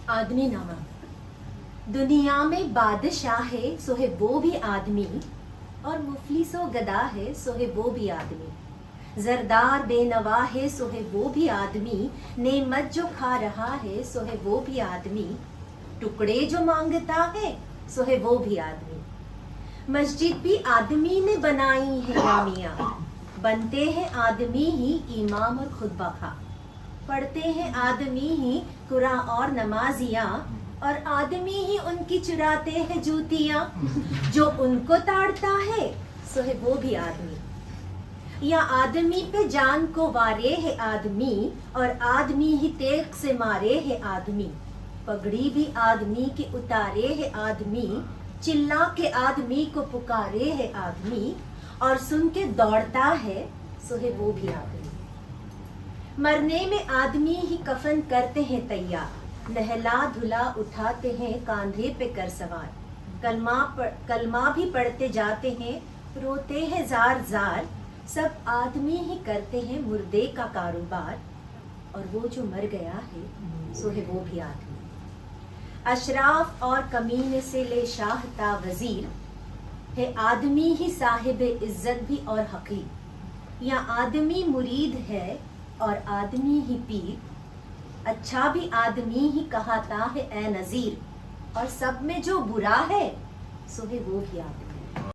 آدمی نامہ. دنیا میں بادشاہ ہے سو ہے وہ بھی آدمی، اور مفلس و گدا ہے سو ہے وہ بھی آدمی. زردار بے نوا ہے سو ہے وہ بھی آدمی، نعمت جو کھا رہا ہے سو ہے وہ بھی آدمی. ٹکڑے جو مانگتا ہے سو ہے وہ بھی آدمی. مسجد بھی آدمی نے بنائی ہے جامعہ، بنتے ہیں آدمی ہی امام اور خطبہ خواہ. پڑھتے ہیں آدمی ہی قرآن اور نمازیاں، اور آدمی ہی ان کی چراتے ہیں جوتیاں. جو ان کو تاڑتا ہے سو ہے وہ بھی آدمی. یا آدمی پہ جان کو وارے ہے آدمی، اور آدمی ہی تیغ سے مارے ہے آدمی. پگڑی بھی آدمی کے اتارے ہے آدمی، چلا کے آدمی کو پکارے ہے آدمی. اور سن کے دوڑتا ہے سو ہے وہ بھی آدمی. مرنے میں آدمی ہی کفن کرتے ہیں تیار، نہلا دھلا اٹھاتے ہیں کاندھے پہ کر سوار. کلمہ بھی پڑھتے جاتے ہیں، روتے ہیں زار زار. سب آدمی ہی کرتے ہیں مردے کا کاروبار، اور وہ جو مر گیا ہے سو ہے وہ بھی آدمی. اشراف اور کمینے سے لے شاہ تا وزیر، ہے آدمی ہی صاحب عزت بھی اور حقیر. یا آدمی مرید ہے اور آدمی ہی پیر، اچھا بھی آدمی ہی کہاتا ہے اے نذیر. اور سب میں جو برا ہے سو ہے وہ بھی آدمی.